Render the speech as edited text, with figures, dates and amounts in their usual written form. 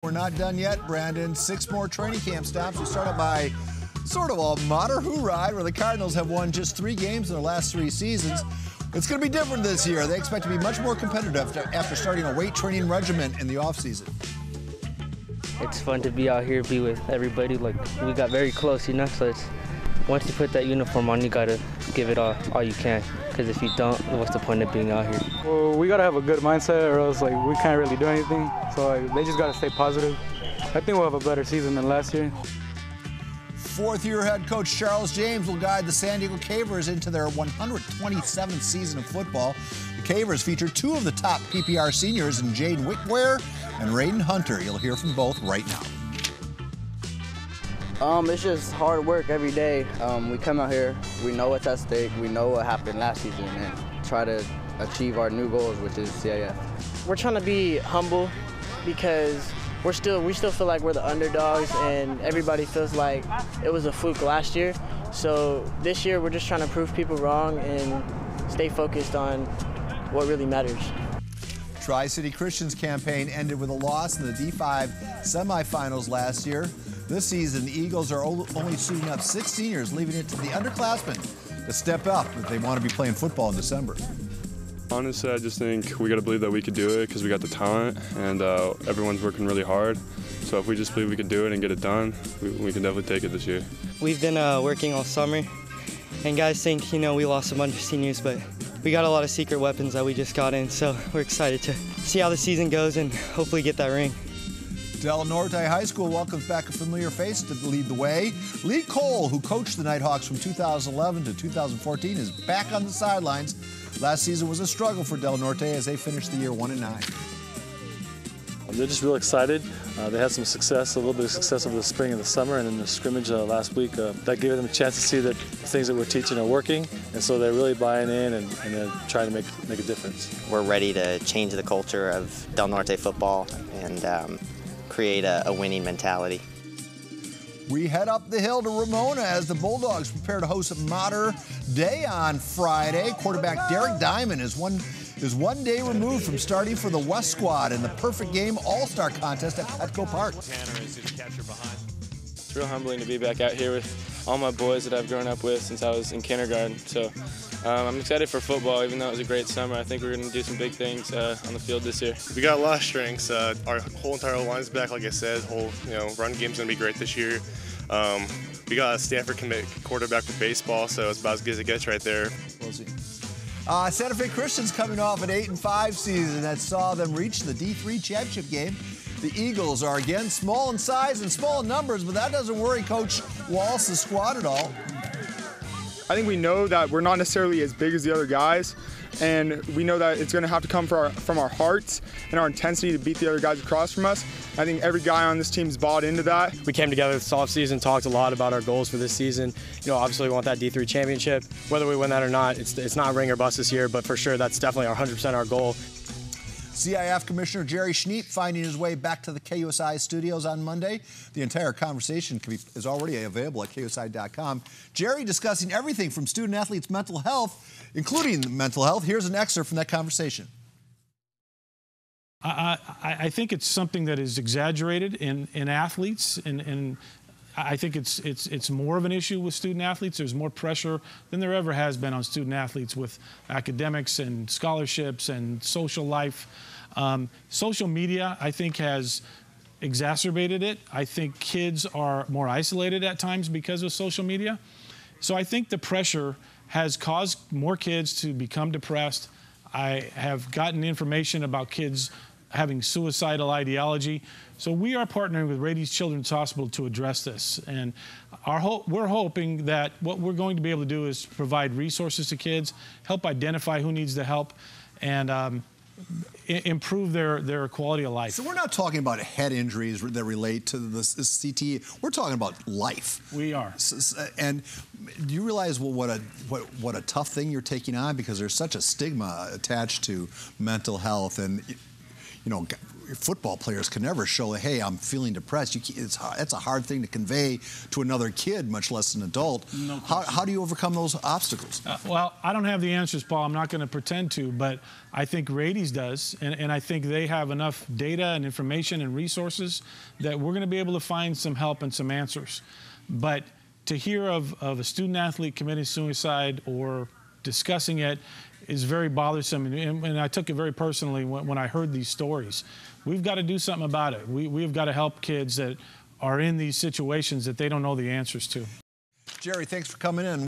We're not done yet, Brandon. 6 more training camp stops. We started by sort of a Mater ride where the Cardinals have won just 3 games in their last 3 seasons. It's going to be different this year. They expect to be much more competitive after starting a weight training regimen in the offseason. It's fun to be out here, be with everybody. Like, we got very close, you know, so it's, once you put that uniform on, you got to give it all you can. Because if you don't, what's the point of being out here? Well, we got to have a good mindset or else, like, we can't really do anything. So, like, they just got to stay positive. I think we'll have a better season than last year. 4th-year head coach Charles James will guide the San Diego Cavers into their 127th season of football. The Cavers feature 2 of the top PPR seniors in Jaden Wickware and Raiden Hunter. You'll hear from both right now. It's just hard work every day. We come out here, we know what's at stake, we know what happened last season, and try to achieve our new goals, which is CIF. We're trying to be humble because we still feel like we're the underdogs, and everybody feels like it was a fluke last year. So this year we're just trying to prove people wrong and stay focused on what really matters. Tri-City Christian's campaign ended with a loss in the D5 semifinals last year. This season, the Eagles are only suiting up 6 seniors, leaving it to the underclassmen to step up if they want to be playing football in December. Honestly, I just think we got to believe that we could do it because we got the talent and everyone's working really hard. So if we just believe we can do it and get it done, we can definitely take it this year. We've been working all summer, and guys think, you know, we lost a bunch of seniors, but we got a lot of secret weapons that we just got in, so we're excited to see how the season goes and hopefully get that ring. Del Norte High School welcomes back a familiar face to lead the way. Lee Cole, who coached the Nighthawks from 2011 to 2014, is back on the sidelines. Last season was a struggle for Del Norte as they finished the year 1-9. They're just real excited. They had some success, a little bit of success over the spring and the summer, and in the scrimmage last week, that gave them a chance to see that the things that we're teaching are working, and so they're really buying in and they're trying to make a difference. We're ready to change the culture of Del Norte football and create a winning mentality. We head up the hill to Ramona as the Bulldogs prepare to host Mater Day on Friday. Quarterback Derek Diamond is one day removed from starting for the West Squad in the Perfect Game All-Star Contest at Petco Park. It's real humbling to be back out here with all my boys that I've grown up with since I was in kindergarten. So I'm excited for football, even though it was a great summer. I think we're going to do some big things on the field this year. We got a lot of strengths. Our whole entire line's back, like I said. Whole run game's going to be great this year. We got a Stanford commit quarterback for baseball, so it's about as good as it gets right there. We'll see. Santa Fe Christian's coming off an 8-5 season that saw them reach the D3 championship game. The Eagles are again small in size and small in numbers, but that doesn't worry Coach Wallace's squad at all. I think we know that we're not necessarily as big as the other guys, and we know that it's going to have to come from our hearts and our intensity to beat the other guys across from us. I think every guy on this team's bought into that. We came together this offseason, talked a lot about our goals for this season. You know, obviously we want that D3 championship. Whether we win that or not, it's not ring or bust this year, but for sure that's definitely 100% our goal. CIF Commissioner Jerry Schneep finding his way back to the KUSI studios on Monday. The entire conversation is already available at KUSI.com. Jerry discussing everything from student-athletes' mental health, including mental health. Here's an excerpt from that conversation. I think it's something that is exaggerated in athletes, and I think it's more of an issue with student athletes. There's more pressure than there ever has been on student athletes with academics and scholarships and social life. Social media, I think, has exacerbated it. I think kids are more isolated at times because of social media. So I think the pressure has caused more kids to become depressed. I have gotten information about kids having suicidal ideology. So we are partnering with Rady Children's Hospital to address this. And we're hoping that what we're going to be able to do is provide resources to kids, help identify who needs the help, and improve their quality of life. So we're not talking about head injuries that relate to the CTE. We're talking about life. We are. And do you realize what a tough thing you're taking on, because there's such a stigma attached to mental health, and football players can never show, hey, I'm feeling depressed. That's a hard thing to convey to another kid, much less an adult. No how do you overcome those obstacles? Well, I don't have the answers, Paul. I'm not going to pretend to, but I think Rades does, and I think they have enough data and information and resources that we're going to be able to find some help and some answers. But to hear of a student-athlete committing suicide or discussing it is very bothersome, and I took it very personally when I heard these stories. We've got to do something about it. We've got to help kids that are in these situations that they don't know the answers to. Jerry, thanks for coming in.